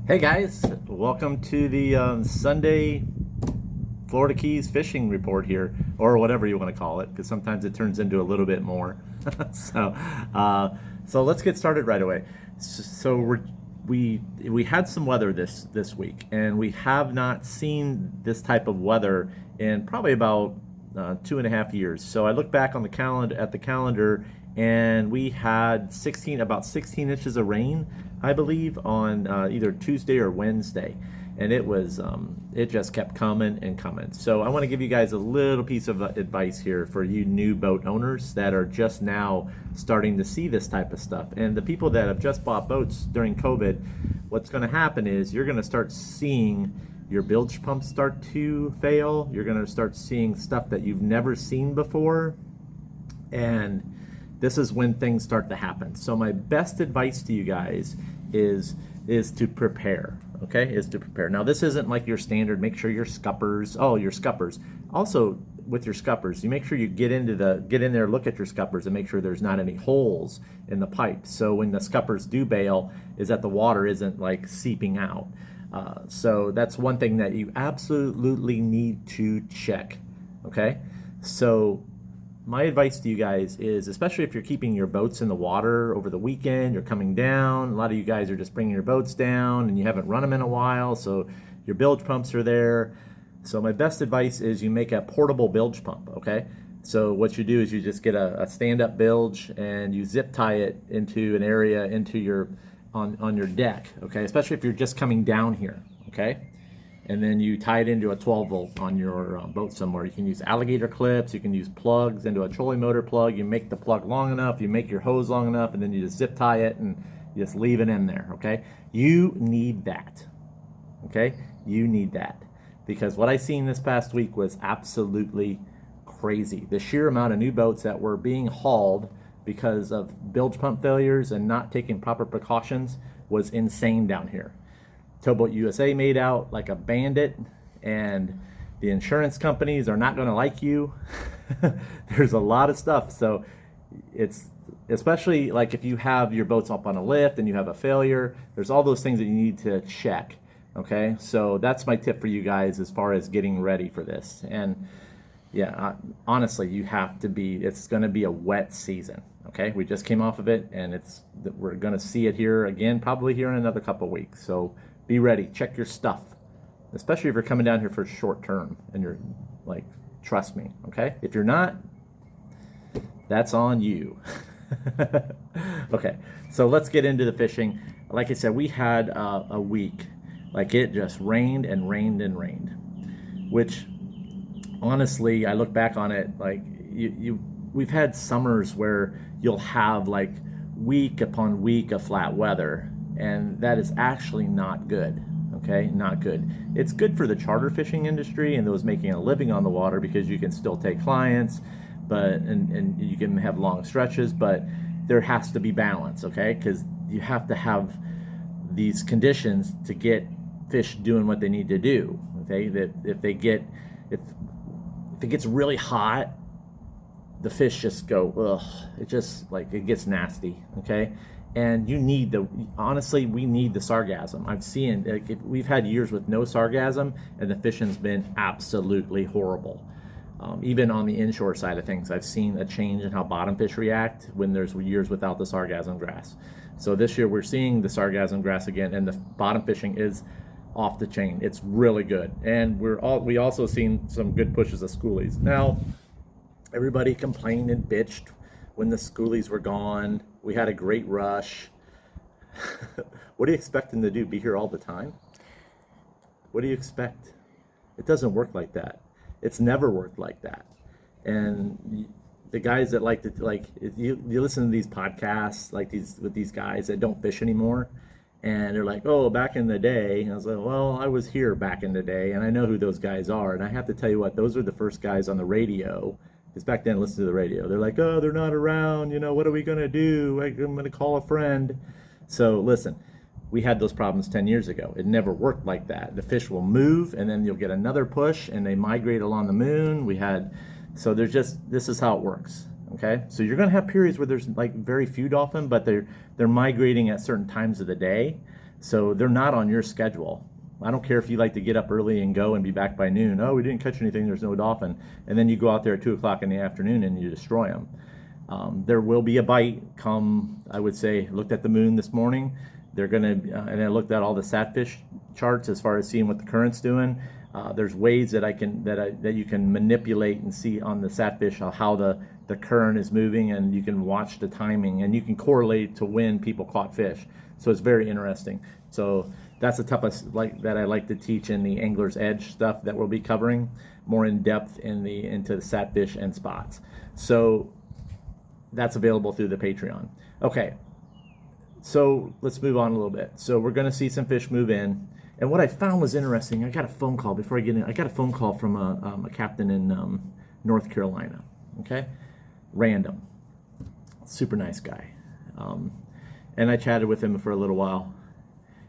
Hey guys, welcome to the Sunday Florida Keys fishing report here, or whatever you want to call it, because sometimes it turns into a little bit more. so, so let's get started right away. We had some weather this week, and we have not seen this type of weather in probably about 2.5 years. So I look back on the calendar, and we had about 16 inches of rain, I believe, on either Tuesday or Wednesday, and it just kept coming and coming. So I want to give you guys a little piece of advice here for you new boat owners that are just now starting to see this type of stuff, and the people that have just bought boats during COVID. What's going to happen is you're going to start seeing your bilge pumps start to fail. You're going to start seeing stuff that you've never seen before, and this is when things start to happen. So my best advice to you guys is to prepare. Okay, is to prepare. Now this isn't like your standard. Make sure your scuppers. Also, with your scuppers, you make sure you get in there, look at your scuppers, and make sure there's not any holes in the pipe. So when the scuppers do bail, is that the water isn't like seeping out. So that's one thing that you absolutely need to check. Okay, so my advice to you guys is, especially if you're keeping your boats in the water over the weekend, you're coming down, a lot of you guys are just bringing your boats down and you haven't run them in a while, so your bilge pumps are there. So my best advice is you make a portable bilge pump, okay? So what you do is you just get a stand-up bilge and you zip tie it into an area on your deck, okay? Especially if you're just coming down here, okay? And then you tie it into a 12 volt on your boat somewhere. You can use alligator clips, you can use plugs into a trolling motor plug. You make the plug long enough, you make your hose long enough, and then you just zip tie it and you just leave it in there, okay? You need that, okay? You need that. Because what I seen this past week was absolutely crazy. The sheer amount of new boats that were being hauled because of bilge pump failures and not taking proper precautions was insane down here. Towboat USA made out like a bandit, and the insurance companies are not going to like you. There's a lot of stuff. So it's especially like if you have your boats up on a lift and you have a failure, there's all those things that you need to check. Okay, so that's my tip for you guys as far as getting ready for this. And yeah, honestly, you have to be, it's going to be a wet season. Okay, we just came off of it, and we're going to see it here again, probably here in another couple weeks. So be ready, check your stuff, especially if you're coming down here for short term and you're like, trust me, okay? If you're not, that's on you. Okay, so let's get into the fishing. Like I said, we had a week, like it just rained and rained and rained, which honestly, I look back on it, like we've had summers where you'll have like week upon week of flat weather, and that is actually not good. Okay, not good. It's good for the charter fishing industry and those making a living on the water, because you can still take clients, and you can have long stretches, but there has to be balance, okay? Because you have to have these conditions to get fish doing what they need to do. Okay, that if it gets really hot, the fish just go, ugh, it just like, it gets nasty, okay? And we need the sargassum. I've seen, like, we've had years with no sargassum, and the fishing's been absolutely horrible. Even on the inshore side of things, I've seen a change in how bottom fish react when there's years without the sargassum grass. So this year we're seeing the sargassum grass again, and the bottom fishing is off the chain. It's really good, and we also seen some good pushes of schoolies. Now, everybody complained and bitched when the schoolies were gone. We had a great rush. What do you expect them to do? Be here all the time? What do you expect? It doesn't work like that. It's never worked like that. And the guys that you listen to these podcasts with these guys that don't fish anymore, and they're like, oh, back in the day. And I was like, well, I was here back in the day, and I know who those guys are. And I have to tell you what, those were the first guys on the radio. Because back then, listen to the radio. They're like, oh, they're not around. What are we going to do? I'm going to call a friend. So listen, we had those problems 10 years ago. It never worked like that. The fish will move, and then you'll get another push, and they migrate along the moon. This is how it works. Okay, so you're going to have periods where there's like very few dolphin, but they're migrating at certain times of the day. So they're not on your schedule. I don't care if you like to get up early and go and be back by noon. Oh, we didn't catch anything, there's no dolphin. And then you go out there at 2 o'clock in the afternoon and you destroy them. There will be a bite come, I would say, looked at the moon this morning. They're gonna, and I looked at all the satfish charts as far as seeing what the current's doing. There's ways that that you can manipulate and see on the satfish how the current is moving, and you can watch the timing, and you can correlate to when people caught fish. So it's very interesting. So that's the type of that I like to teach in the Angler's Edge stuff that we'll be covering more in depth into the satfish and spots. So that's available through the Patreon. Okay, so let's move on a little bit. So we're going to see some fish move in. And what I found was interesting, I got a phone call before I get in. I got a phone call from a captain in North Carolina, okay? Random. Super nice guy. And I chatted with him for a little while.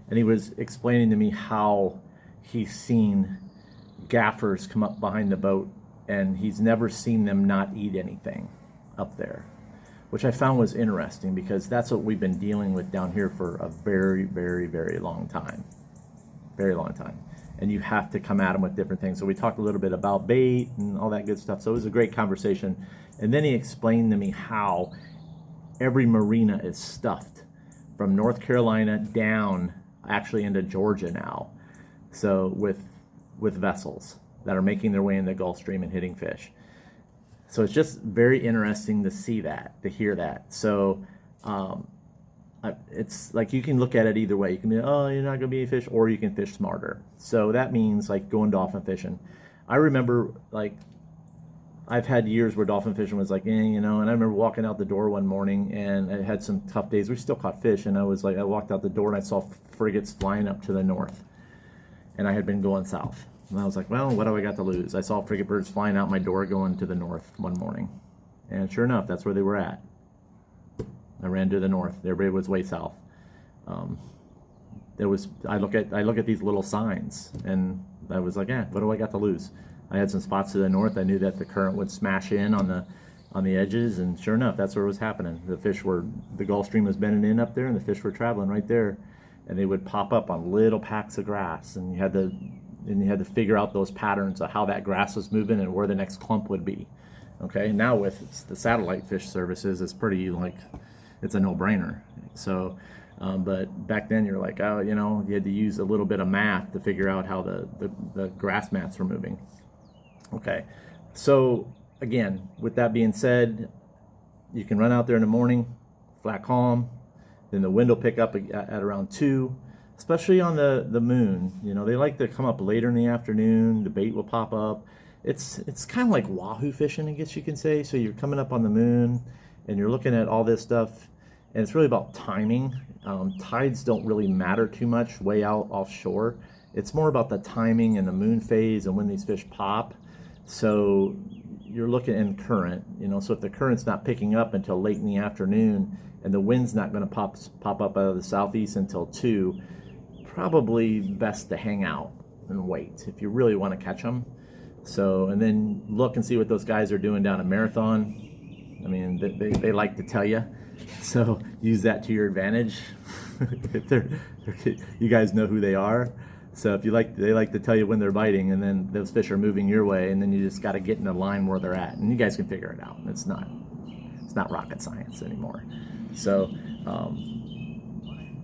And he was explaining to me how he's seen gaffers come up behind the boat, and he's never seen them not eat anything up there, which I found was interesting because that's what we've been dealing with down here for a very, very, very long time. Very long time. And you have to come at them with different things. So we talked a little bit about bait and all that good stuff. So it was a great conversation. And then he explained to me how every marina is stuffed from North Carolina down actually into Georgia now. So with vessels that are making their way in the Gulf Stream and hitting fish. So it's just very interesting to see that, to hear that. So it's like you can look at it either way. You can be, oh, you're not going to be a fish, or you can fish smarter. So that means like going dolphin fishing. I remember like I've had years where dolphin fishing was like, and I remember walking out the door one morning and I had some tough days. We still caught fish, and I walked out the door and I saw frigates flying up to the north, and I had been going south. And I was like, well, what do I got to lose? I saw frigate birds flying out my door going to the north one morning, and sure enough, that's where they were at. I ran to the north. Everybody was way south. I look at these little signs, and I was like, what do I got to lose? I had some spots to the north. I knew that the current would smash in on the edges, and sure enough, that's where it was happening. The Gulf Stream was bending in up there, and the fish were traveling right there, and they would pop up on little packs of grass, and you had to figure out those patterns of how that grass was moving and where the next clump would be. Okay, now with the satellite fish services, it's pretty it's a no-brainer. So, but back then you're like, you had to use a little bit of math to figure out how the grass mats were moving. Okay, so again, with that being said, you can run out there in the morning, flat calm, then the wind will pick up at around 2, especially on the moon. They like to come up later in the afternoon, the bait will pop up. It's kind of like wahoo fishing, I guess you can say. So you're coming up on the moon and you're looking at all this stuff, and it's really about timing. Tides don't really matter too much way out offshore. It's more about the timing and the moon phase and when these fish pop. So you're looking in current, so if the current's not picking up until late in the afternoon and the wind's not going to pop up out of the southeast until 2, probably best to hang out and wait if you really want to catch them. So, and then look and see what those guys are doing down at Marathon. I mean, they like to tell you, so use that to your advantage. You guys know who they are. So if they like to tell you when they're biting, and then those fish are moving your way, and then you just got to get in the line where they're at, and you guys can figure it out. It's not rocket science anymore. So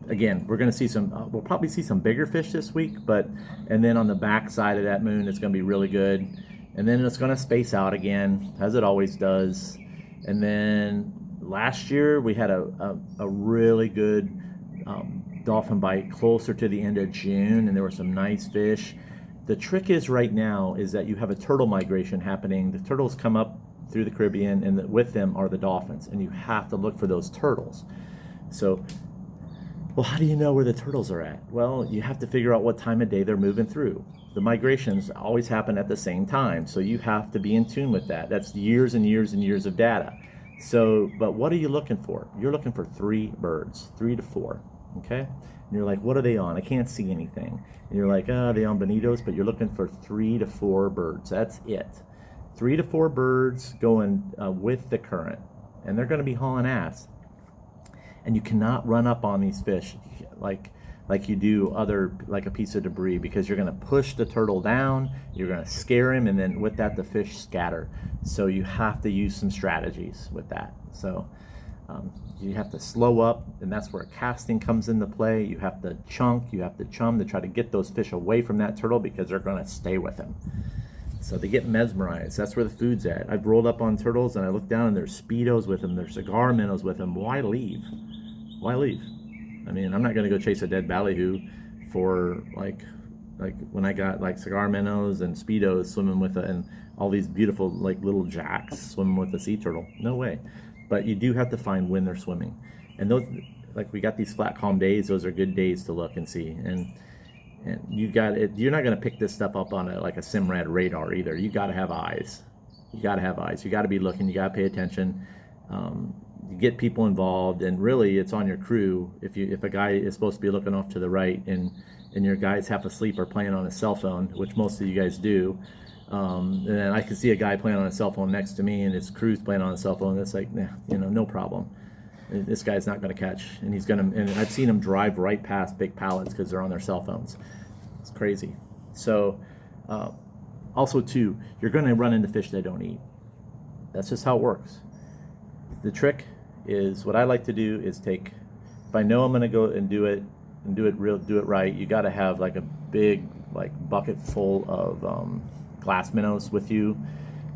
again, we're going to see we'll probably see some bigger fish this week, and then on the back side of that moon, it's going to be really good, and then it's going to space out again, as it always does. And then last year we had a really good dolphin bite closer to the end of June, and there were some nice fish. The trick is right now is that you have a turtle migration happening. The turtles come up through the Caribbean, and with them are the dolphins, and you have to look for those turtles. So, well, how do you know where the turtles are at? Well, you have to figure out what time of day they're moving through. The migrations always happen at the same time, so you have to be in tune with that. That's years and years and years of data. So, but what are you looking for? You're looking for 3 birds, 3 to 4. Okay, and you're like, what are they on? I can't see anything. And you're like, are they on bonitos? But you're looking for 3 to 4 birds. That's it. 3 to 4 birds going with the current, and they're going to be hauling ass. And you cannot run up on these fish. Like like you do like a piece of debris, because you're going to push the turtle down, you're going to scare him, and then with that the fish scatter. So you have to use some strategies with that. So you have to slow up, and that's where casting comes into play. You have to chunk, you have to chum to try to get those fish away from that turtle, because they're going to stay with him. So they get mesmerized. That's where the food's at. I've rolled up on turtles and I look down and there's Speedos with them, there's cigar minnows with them. Why leave? Why leave? I mean, I'm not going to go chase a dead ballyhoo for like when I got like cigar minnows and Speedos swimming with and all these beautiful like little jacks swimming with a sea turtle. No way. But you do have to find when they're swimming. And those, like we got these flat calm days, those are good days to look and see. And you got it. You're not going to pick this stuff up on like a Simrad radar either. You got to have eyes. You got to have eyes. You got to be looking. You got to pay attention. You get people involved, and really, it's on your crew. If a guy is supposed to be looking off to the right, and your guy's half asleep or playing on a cell phone, which most of you guys do, and then I can see a guy playing on a cell phone next to me, and his crew's playing on a cell phone. And it's like, nah, no problem. This guy's not going to catch, and he's going to. And I've seen him drive right past big pallets because they're on their cell phones. It's crazy. So, also too, you're going to run into fish they don't eat. That's just how it works. The trick is, what I like to do is take. If I know I'm going to go and do it right, you got to have like a big bucket full of glass minnows with you,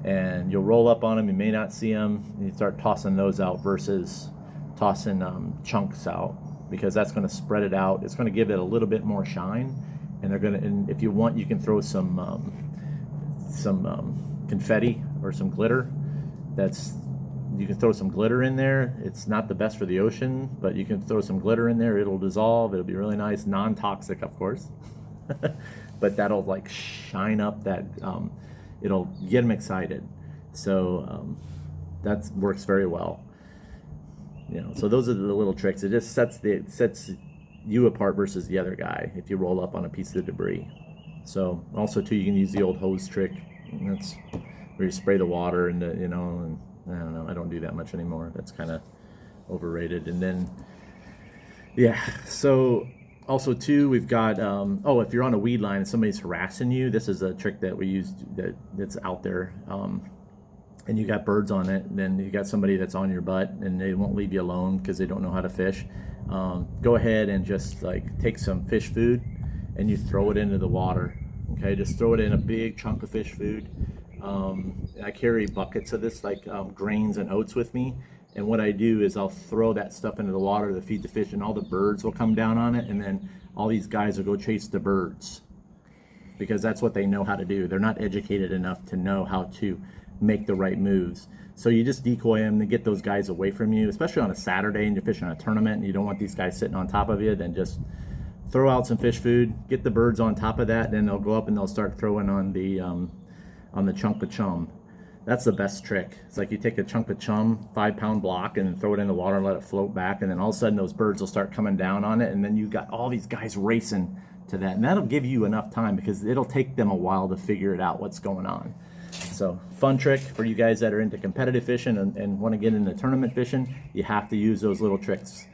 and you'll roll up on them. You may not see them. And you start tossing those out versus tossing chunks out, because that's going to spread it out. It's going to give it a little bit more shine, and they're going to. And if you want, you can throw some confetti or some glitter. You can throw some glitter in there. It's not the best for the ocean, but you can throw some glitter in there. It'll dissolve. It'll be really nice, non-toxic, of course. But that'll like shine up that. It'll get them excited. So that works very well. So those are the little tricks. It just sets you apart versus the other guy if you roll up on a piece of debris. So also too, you can use the old hose trick. That's where you spray the water and and I don't know. I don't do that much anymore. That's kind of overrated. And then so also too, we've got if you're on a weed line and somebody's harassing you, this is a trick that we use that's out there. And you got birds on it, and then you got somebody that's on your butt and they won't leave you alone because they don't know how to fish. Go ahead and just like take some fish food and you throw it into the water. Okay, just throw it in a big chunk of fish food. I carry buckets of this, like grains and oats with me. And what I do is I'll throw that stuff into the water to feed the fish, and all the birds will come down on it. And then all these guys will go chase the birds, because that's what they know how to do. They're not educated enough to know how to make the right moves. So you just decoy them to get those guys away from you, especially on a Saturday and you're fishing a tournament and you don't want these guys sitting on top of you. Then just throw out some fish food, get the birds on top of that, then they'll go up and they'll start throwing on the chunk of chum. That's the best trick. It's like you take a chunk of chum, 5-pound block, and throw it in the water and let it float back, and then all of a sudden those birds will start coming down on it, and then you got all these guys racing to that. And that'll give you enough time, because it'll take them a while to figure it out what's going on. So fun trick for you guys that are into competitive fishing and want to get into tournament fishing. You have to use those little tricks,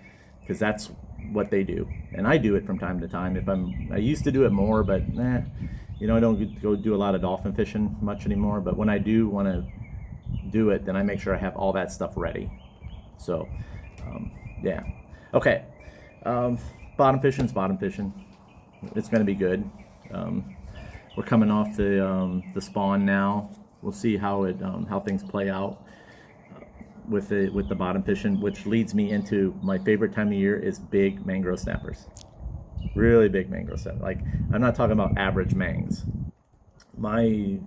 because that's what they do. And I do it from time to time. I used to do it more, but I don't go do a lot of dolphin fishing much anymore. But when I do want to do it, then I make sure I have all that stuff ready. So okay. Bottom fishing's bottom fishing. It's going to be good. We're coming off the spawn now. We'll see how things play out with the bottom fishing, which leads me into my favorite time of year is big mangrove snappers. Really big mangrove snappers. Like, I'm not talking about average mangs. My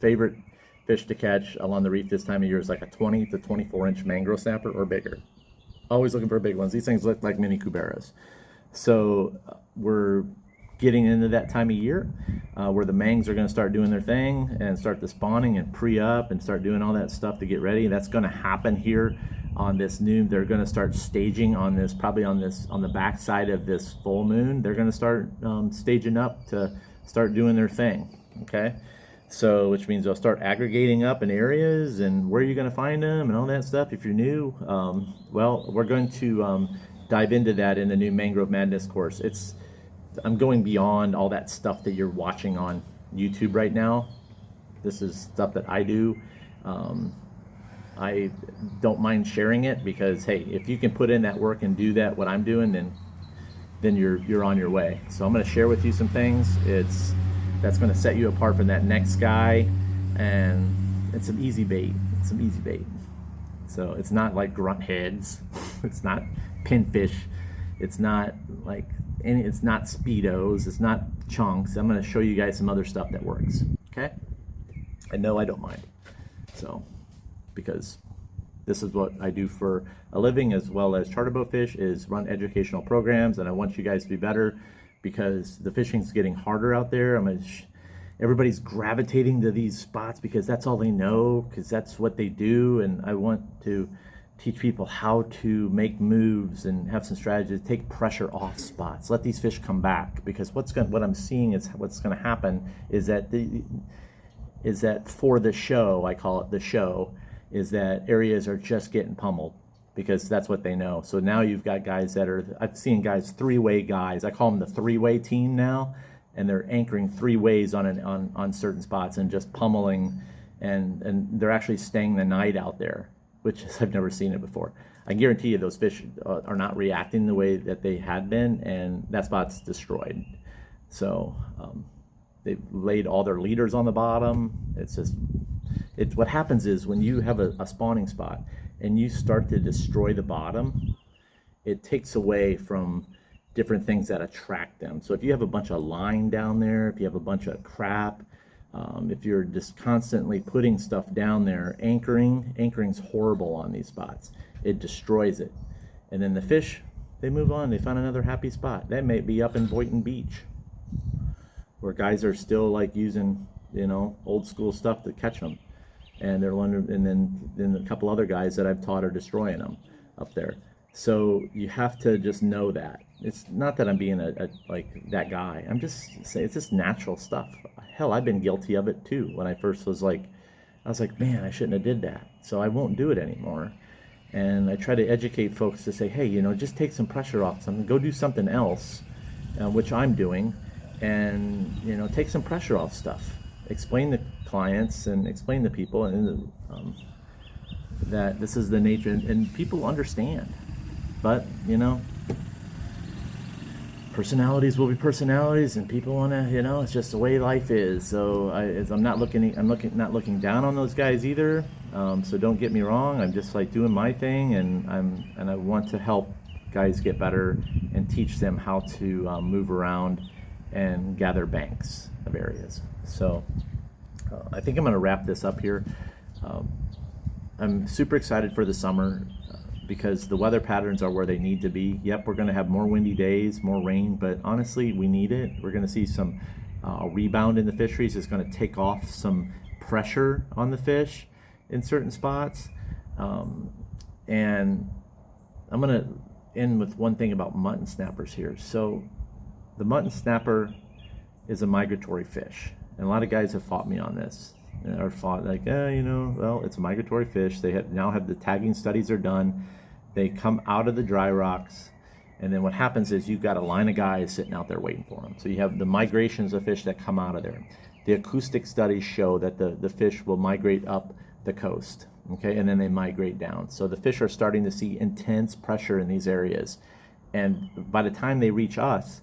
favorite fish to catch along the reef this time of year is like a 20 to 24 inch mangrove snapper or bigger. Always looking for big ones. These things look like mini cuberas. So we're getting into that time of year where the mangs are going to start doing their thing and start the spawning and pre-up and start doing all that stuff to get ready. That's going to happen here on this new. They're going to start staging on this, probably on the back side of this full moon. They're going to start staging up to start doing their thing. Okay, so which means they'll start aggregating up in areas and where you're going to find them and all that stuff. If you're new, well, we're going to dive into that in the new Mangrove Madness course. I'm going beyond all that stuff that you're watching on YouTube right now. This is stuff that I do. I don't mind sharing it because, hey, if you can put in that work and do that, what I'm doing, then you're on your way. So I'm going to share with you some things. That's going to set you apart from that next guy, and it's some easy bait. So it's not like grunt heads. It's not pinfish. It's not like it's not speedos. It's not chunks. I'm going to show you guys some other stuff that works. Okay? And no, I don't mind. So, because this is what I do for a living, as well as charter boat fish, is run educational programs, and I want you guys to be better because the fishing's getting harder out there. Everybody's gravitating to these spots because that's all they know, because that's what they do, and I want to teach people how to make moves and have some strategies, take pressure off spots, let these fish come back, because what I'm seeing is what's going to happen is that for the show, I call it the show, is that areas are just getting pummeled because that's what they know. So now you've got guys I've seen guys, three-way guys, I call them the three-way team now, and they're anchoring three ways on certain spots and just pummeling, and they're actually staying the night out there, which is, I've never seen it before. I guarantee you those fish are not reacting the way that they had been, and that spot's destroyed. So they've laid all their leaders on the bottom. It's what happens is when you have a spawning spot and you start to destroy the bottom, it takes away from different things that attract them. So if you have a bunch of line down there, if you have a bunch of crap, if you're just constantly putting stuff down there, anchoring's horrible on these spots. It destroys it. And then the fish, they move on. They find another happy spot. That may be up in Boynton Beach, where guys are still like using, old school stuff to catch them. And they're wondering, and then a couple other guys that I've taught are destroying them up there. So you have to just know that. It's not that I'm being like that guy. I'm just saying it's just natural stuff. Hell, I've been guilty of it too. When I first was like, man, I shouldn't have did that. So I won't do it anymore. And I try to educate folks to say, hey, just take some pressure off something. Go do something else, which I'm doing, and take some pressure off stuff. Explain to clients and explain to people and that this is the nature, and people understand. But personalities will be personalities, and people want to, it's just the way life is. So I'm not looking down on those guys either. So don't get me wrong. I'm just like doing my thing, and I want to help guys get better and teach them how to move around and gather banks of areas. So I think I'm going to wrap this up here. I'm super excited for the summer because the weather patterns are where they need to be. Yep, we're going to have more windy days, more rain, but honestly, we need it. We're going to see some rebound in the fisheries. It's going to take off some pressure on the fish in certain spots. And I'm going to end with one thing about mutton snappers here. So the mutton snapper is a migratory fish. And a lot of guys have fought me on this. Or fought like, well, it's a migratory fish. They now have the tagging studies are done. They come out of the dry rocks, and then what happens is you've got a line of guys sitting out there waiting for them. So you have the migrations of fish that come out of there. The acoustic studies show that the fish will migrate up the coast, okay, and then they migrate down. So the fish are starting to see intense pressure in these areas, and by the time they reach us,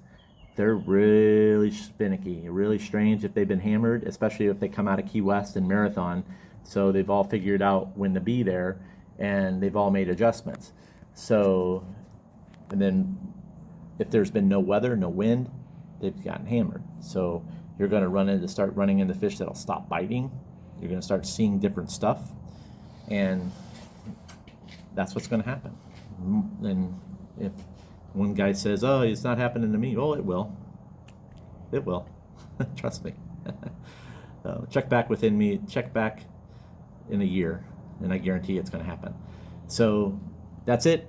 they're really finicky, really strange if they've been hammered, especially if they come out of Key West and Marathon. So they've all figured out when to be there, and they've all made adjustments. So, and then if there's been no weather, no wind, they've gotten hammered. So you're going to start running into fish that'll stop biting. You're going to start seeing different stuff, and that's what's going to happen. And if one guy says, oh, it's not happening to me. Well, it will. It will. Trust me. Check back in a year, and I guarantee it's going to happen. So that's it.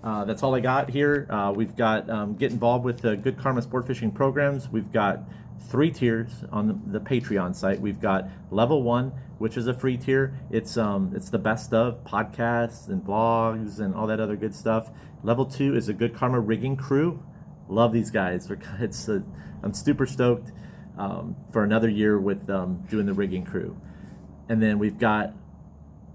That's all I got here. We've got get involved with the Good Karma Sport Fishing programs. We've got 3 tiers on the Patreon site. We've got level 1, which is a free tier. It's the best of podcasts and blogs and all that other good stuff. Level 2 is a Good Karma rigging crew. Love these guys. I'm super stoked for another year with doing the rigging crew. And then we've got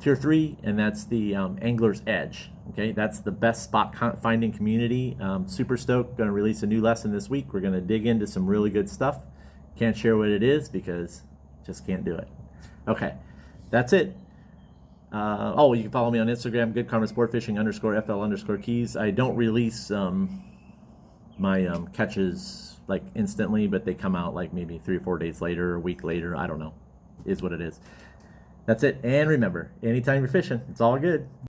Tier 3, and that's the Angler's Edge. Okay, that's the best spot finding community. Super stoked. Going to release a new lesson this week. We're going to dig into some really good stuff. Can't share what it is because just can't do it. Okay, that's it. Oh, you can follow me on Instagram, Good Karma Sportfishing _FL_keys. I don't release my catches like instantly, but they come out like maybe 3 or 4 days later, a week later. I don't know. Is what it is. That's it. And remember, anytime you're fishing, it's all good.